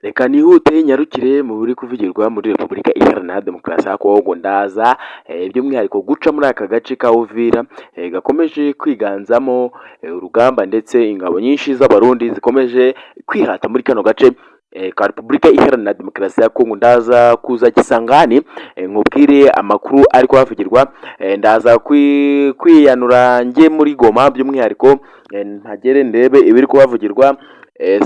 Reka nihute nyarukire mu biri kuvugirwa muri Repubulika Iharanira Demokarasi ya Kongo. Ndaza by'umwihariko guca muri aka gace ka Uvira gakomeje kwiganzamo urugamba ndetse ingabo nyinshi z'abarundi zikomeje kwihata muri kano gace ka Repubulika Iharanira Demokarasi ya Kongo. Ndaza kuza Kisangani nkubwire amakuru ari kuhavugirwa, ndaza kwiyanura njye muri Goma by'umwihariko ntagere ndebe ibiri kuhavugirwa.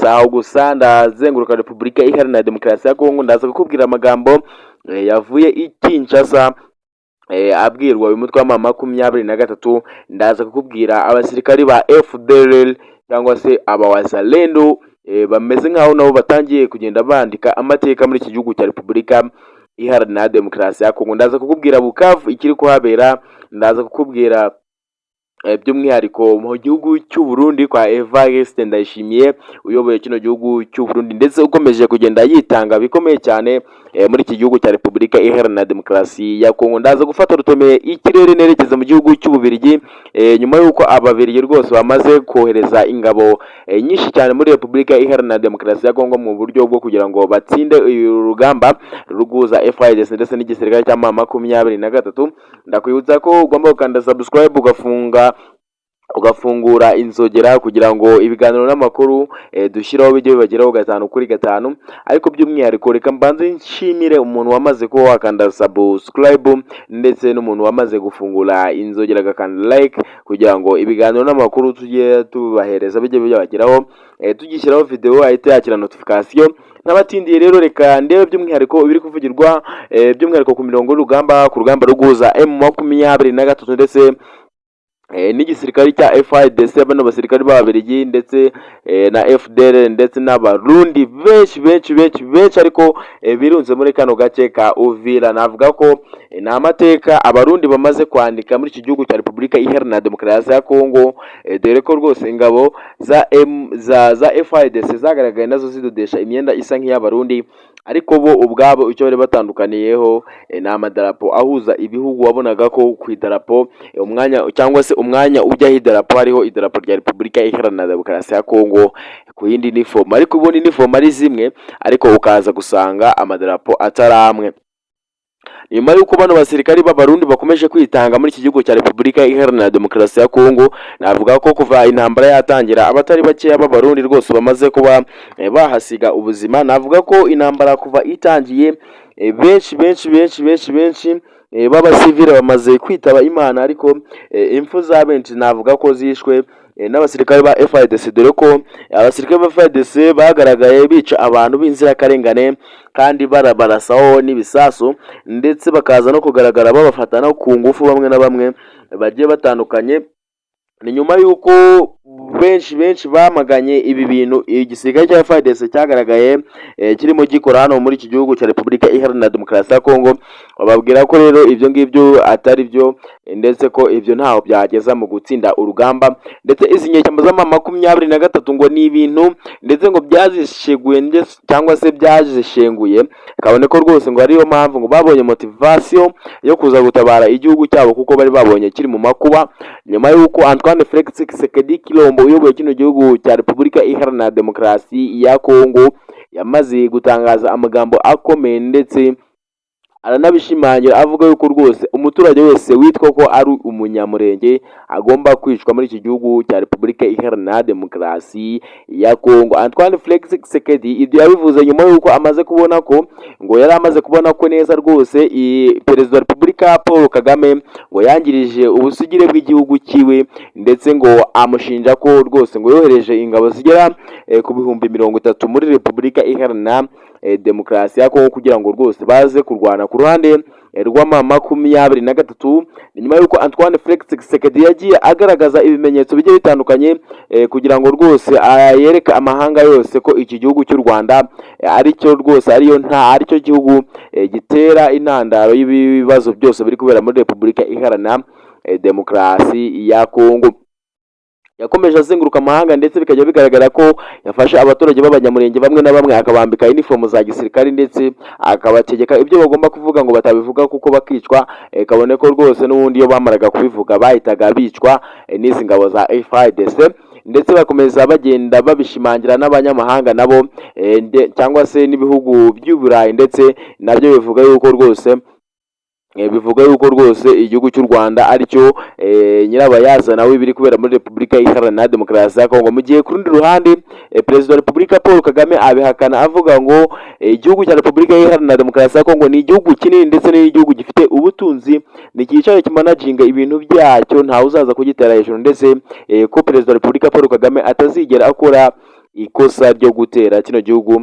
Saho gusa ndazenguruka Repubulika Iharanira Demokarasi ya Kongo, ndaza kukubwira amagambo yavuye i Kinshasa abwirwa uyu mutwe wa M23. Ndaza kukubwira abasirikari ba FDLR cyangwa se abawazalendo bameze nkaho nabo batangiye kugenda bandika amateka muri iki gihugu cya Repubulika Iharanira Demokarasi ya Kongo. Ndaza kukubwira Bukavu ikiri kuhabera, ndaza kukubwira by'umwihariko mu gihugu cy'u Burundi kwa Evariste Ndayishimiye uyoboye kino gihugu cy'u Burundi ndetse ukomeje kugenda yitanga bikomeye cyane muri iki gihugu cya Repubulika Iharanira Demokarasi ya Kongo. Ndaza gufata rutomeye ikirere nerekeza mu gihugu cy'u Bubiligi nyuma y'uko ababirigi rwose bamaze kohereza ingabo nyinshi cyane muri Repubulika Iharanira Demokarasi ya Kongo mu buryo bwo kugira ngo batsinde urugamba ruguza FARDC ndetse n'igisirikare cya M23. Ndakwibutsa ko ugomba gukanda subscribe ugafungura inzogera kugira ngo ibiganiro n'amakuru dushyiraho bijye bibageraho 5 kuri 5. Ariko by'umwihariko reka mbanze nshimire umuntu wamaze kuba wakanda subscribe ndetse n'umuntu wamaze gufungura inzogera agakanda like kugira ngo ibiganiro n'amakuru tujye tubahereza bijye bibageraho tugishyiraho video ahite yakira notification. N'abatindiye rero reka ndebe by'umwihariko ibiri kuvugirwa by'umwihariko ku mirongo y'urugamba, ku rugamba ruguza M23 ndetse n'igisirikare cya FARDC bano basirikare b'ababirigi ndetse na FDL ndetse n'abarundi benshi ariko birunze muri kano gace ka Uvira. Navuga ko ni amateka abarundi bamaze kwandika muri iki gihugu cya Repubulika Iharanira Demokarasi ya Kongo, dore ko rwose ingabo za FARDC zagaragaye nazo zidodesha imyenda isa nk'iy'abarundi, ariko bo ubwabo icyo bari batandukaniyeho ni amadarapo ahuza ibihugu. Wabonaga ko ku idarapo umwanya cyangwa se umwanya ujyaho idarapo hariho idarapo rya Repubulika Iharanira Demokarasi ya Kongo ku yindi nifomu, ariko ubundi nifomu ari zimwe ariko ukaza gusanga amadarapo atari amwe. Nyuma y'uko bano basirikari b'abarundi bakomeje kwitanga muri iki gihugu cya Repubulika Iharanira Demokarasi ya Kongo, navuga ko kuva intambara yatangira abatari bakeya b'abarundi rwose bamaze kuba bahasiga ubuzima. Navuga ko intambara kuva itangiye benshi b'abasivile bamaze kwitaba Imana, ariko impfu za benshi navuga ko zishwe n'abasirikare ba FARDC, dore ko abasirikare ba FARDC bagaragaye bica abantu b'inzirakarengane kandi barabarasaho n'ibisasu ndetse bakaza no kugaragara babafata no ku ngufu bamwe na bamwe bagiye batandukanye. Ni nyuma y'uko benshi bamaganye ibi bintu igisirikare cya FARDC cyagaragaye kirimo gikora hano muri iki gihugu cya Repubulika Iharanira Demokarasi ya Kongo, bababwira ko rero ibyo ngibyo atari byo ndetse ko ibyo ntaho byageza mu gutsinda urugamba. Ndetse izi nyeshyamba za M23 ngo ni ibintu ndetse ngo byazisheguye cyangwa se byazishenguye, kabone ko rwose ngo ariyo mpamvu ngo babonye motivation yo kuza gutabara igihugu cyabo kuko bari babonye kiri mu makuba. Nyuma y'uko Antoine Felix Tshisekedi Kilombo uyoboye kino gihugu cya Repubulika Iharanira Demokarasi ya Kongo yamaze gutangaza amagambo akomeye ndetse aranabishimangira avuga yuko rwose umuturage wese witwa ko ari umunyamurenge agomba kwicwa muri iki gihugu cya Repubulika Iharanira Demokarasi ya Kongo. Antoine Felix Tshisekedi ibyo yabivuze nyuma yuko amaze kubona ko ngo yari amaze kubona ko neza rwose Perezida wa Repubulika Paul Kagame ngo yangirije ubusugire bw'igihugu kiwe, ndetse ngo amushinja ko rwose ngo yohereje ingabo zigera ku bihumbi 30 muri Repubulika Iharanira Demokarasi ya Kongo kugira ngo rwose baze kurwana ku ruhande rwa M23. Nyuma y'uko Antoine Felix Tshisekedi yagiye agaragaza ibimenyetso bigiye bitandukanye kugira ngo rwose yereka amahanga yose ko iki gihugu cy'u Rwanda aricyo rwose aricyo gihugu gitera intandaro y'ibibazo byose biri kubera muri Repubulika Iharanira Demokarasi ya Kongo. Yakomeje azenguruka amahanga ndetse bikajya bigaragara ko yafashe abaturage b'abanyamurenge bamwe na bamwe akabambika uniform za gisirikare ndetse akabategeka ibyo bagomba kuvuga ngo batabivuga kuko bakicwa. Kabone ko rwose n'ubundi iyo bamaraga kubivuga bahitaga bicwa n'izi ngabo za FARDC. ndetse bakomeza bagenda babishimangira n'abanyamahanga nabo cyangwa se n'ibihugu by'Uburayi ndetse nabyo bivuga yuko rwose igihugu cy'u Rwanda aricyo nyirabayazana w'ibiri kubera muri Repubulika Iharanira Demokarasi ya Kongo. Mu gihe ku rundi ruhande Perezida wa Repubulika Paul Kagame abihakana avuga ngo igihugu cya Repubulika Iharanira Demokarasi ya Kongo ni igihugu kinini ndetse n'igihugu gifite ubutunzi, ni icyicaro kimanaginga ibintu byacyo, ntawe uzaza kugitera hejuru, ndetse ko Perezida wa Repubulika Paul Kagame atazigera akora ikosa ryo gutera kino gihugu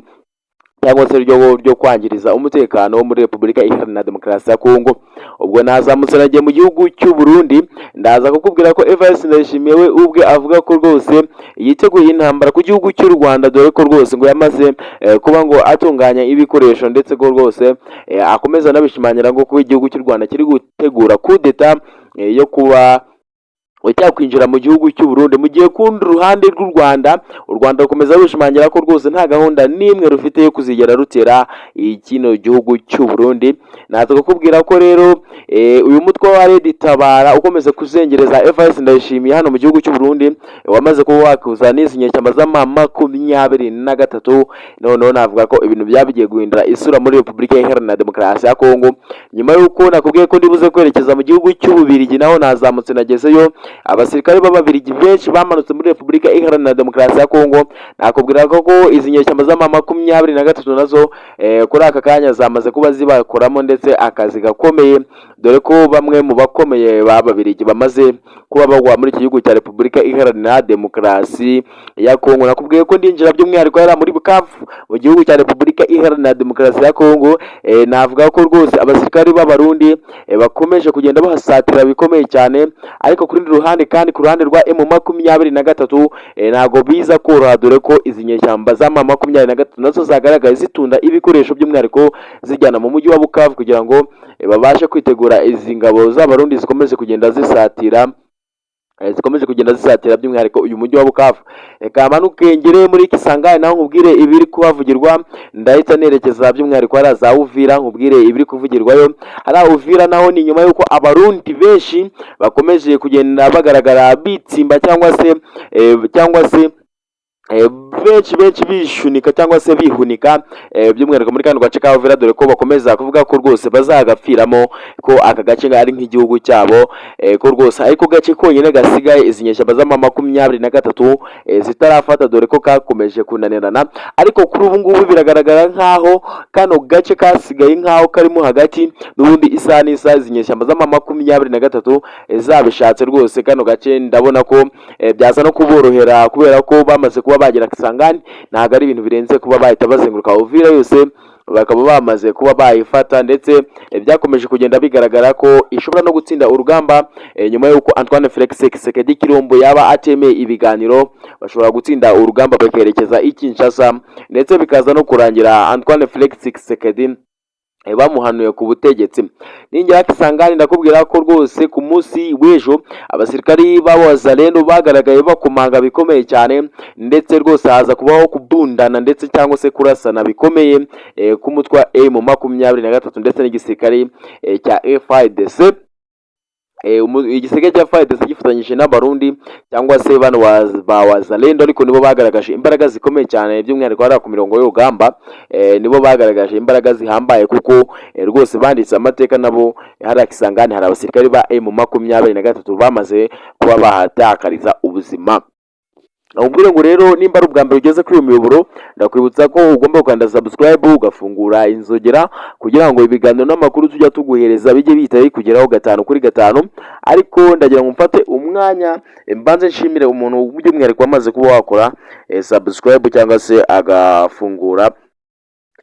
cyangwa se ryo kwangiriza umutekano wo muri Repubulika Iharanira Demokarasi ya Kongo. Ubwo nazamutse nagiye mu gihugu cy'u Burundi, ndaza kukubwira ko Evariste Ndayishimiye we ubwe avuga ko rwose yiteguye intambara ku gihugu cy'u Rwanda, dore ko rwose ngo yamaze kuba ngo atunganya ibikoresho, ndetse ko rwose akomeza anabishimangira ngo kuba igihugu cy'u Rwanda kiri gutegura kudeta yo kuba cyakwinjira mu gihugu cy'u Burundi. Mu gihe kundi ruhande rw'u Rwanda, u Rwanda rukomeza rushimangira ko rwose nta gahunda n'imwe rufite yo kuzigera rutera kino gihugu cy'u Burundi. Naza kukubwira ko rero uyu mutwe wa Red Tabara ukomeza kuzengereza Evariste Ndayishimiye hano mu gihugu cy'u Burundi, wamaze kuba wakuza n'izi nyeshyamba za23, noneho navuga ko ibintu byabigiye guhindura isura muri Repubulika Iharanira Demokarasi ya Kongo, nyuma y'uko nakubwiye ko ndibuze kwerekeza mu gihugu cy'Ububirigi, naho nazamutse nagezeyo. Abasirikare b'Ababirigi benshi bamanutse muri Repubulika Iharanira Demokarasi ya Kongo. Nakubwira ko izi nyeshyamba za23 nazo kuri aka kanya zamaze kuba zibakoramo ndetse akazi gakomeye, dore ko bamwe mu bakomeye b'Ababirigi bamaze kuba bagwa muri iki gihugu cya Repubulika Iharanira Demokarasi ya Kongo. Nakubwiye ko ndinjira by'umwihariko yari muri Bukavu mu gihugu cya Repubulika Iharanira Demokarasi ya Kongo. Navuga ko rwose abasirikare b'Abarundi bakomeje kugenda bahasatira bikomeye cyane, ariko kuri ruhande kandi ku ruhande rwa M23 ntago biza koroha, dore ko izi nyeshyamba za23 nazo zagaragaye zitunda ibikoresho by'umwihariko zijyana mu mujyi wa Bukavu kugira ngo babashe kwitegura izi ngabo z'Abarundi zikomeje kugenda zisatira by'umwihariko uyu mujyi wa Bukavu. Reka manuke ngere muri Kisangani naho nkubwire ibiri kuhavugirwa, ndahita nerekeza by'umwihariko hari za Uvira nkubwire ibiri kuvugirwayo. Hari Uvira naho ni nyuma y'uko Abarundi benshi bakomeje kugenda bagaragara bitsimba cyangwa se benshi bishunika cyangwa se bihunika by'umwihariko muri kano gace ka Uvira, dore ko bakomeza kuvuga ko rwose bazagapfiramo, ko aka gace ari nk'igihugu cyabo, ko rwose ariko gace konyine gasigaye izi nyeshyamba za23 zitarafata, dore ko kakomeje kunanirana. Ariko kuri ubu ngubu biragaragara nkaho kano gace kasigaye nkaho karimo hagati, n'ubundi isaha n'isaha izi nyeshyamba za23 zabishatse rwose kano gace ndabona ko byaza no kuborohera, kubera ko bamaze kuba bagera Kisangani, ntabwo ari ibintu birenze kuba bahita bazenguruka Uvira yose bakaba bamaze kuba bayifata, ndetse byakomeje kugenda bigaragara ko ishobora no gutsinda urugamba nyuma y'uko Antoine Felix Tshisekedi Tshilombo yaba atemeye ibiganiro. Bashobora gutsinda urugamba bakerekeza i Kinshasa, ndetse bikaza no kurangira Antoine Felix Tshisekedi bamuhanuye ku butegetsi. Ninjya Kisangani ndakubwira ko rwose ku munsi w'ejo abasirikari b'Abazalendo bagaragaye bakomanga bikomeye cyane, ndetse rwose haza kubaho kubundana ndetse cyangwa se kurasana bikomeye ku mutwe wa M23 ndetse n'igisirikari cya FARDC. Igisirikare cya FARDC gifatanyije n'Abarundi cyangwa se bano ba Wazalendo, ariko nibo bagaragaje imbaraga zikomeye cyane by'umwihariko hari ku mirongo y'urugamba, nibo bagaragaje imbaraga zihambaye, kuko rwose banditse amateka nabo. Hari Kisangani hari abasirikare ba M23 bamaze kuba bahatakariza ubuzima. Nakubwira ngo rero nimba ari ubwa mbere ugeze kuri uyu muyoboro, ndakwibutsa ko ugomba gukanda subscribe ugafungura inzogera kugira ngo ibiganiro n'amakuru tujya tuguhereza bijye bihita bikugeraho 5 kuri 5. Ariko ndagira ngo mfate umwanya mbanze nshimire umuntu by'umwihariko wamaze kuba wakora subscribe cyangwa se agafungura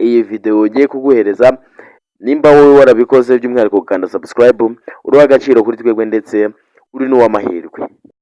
iyi video ugiye kuguhereza. Nimba wowe warabikoze by'umwihariko gukanda subscribe, uri agaciro kuri twebwe ndetse uri n'uw'amahirwe.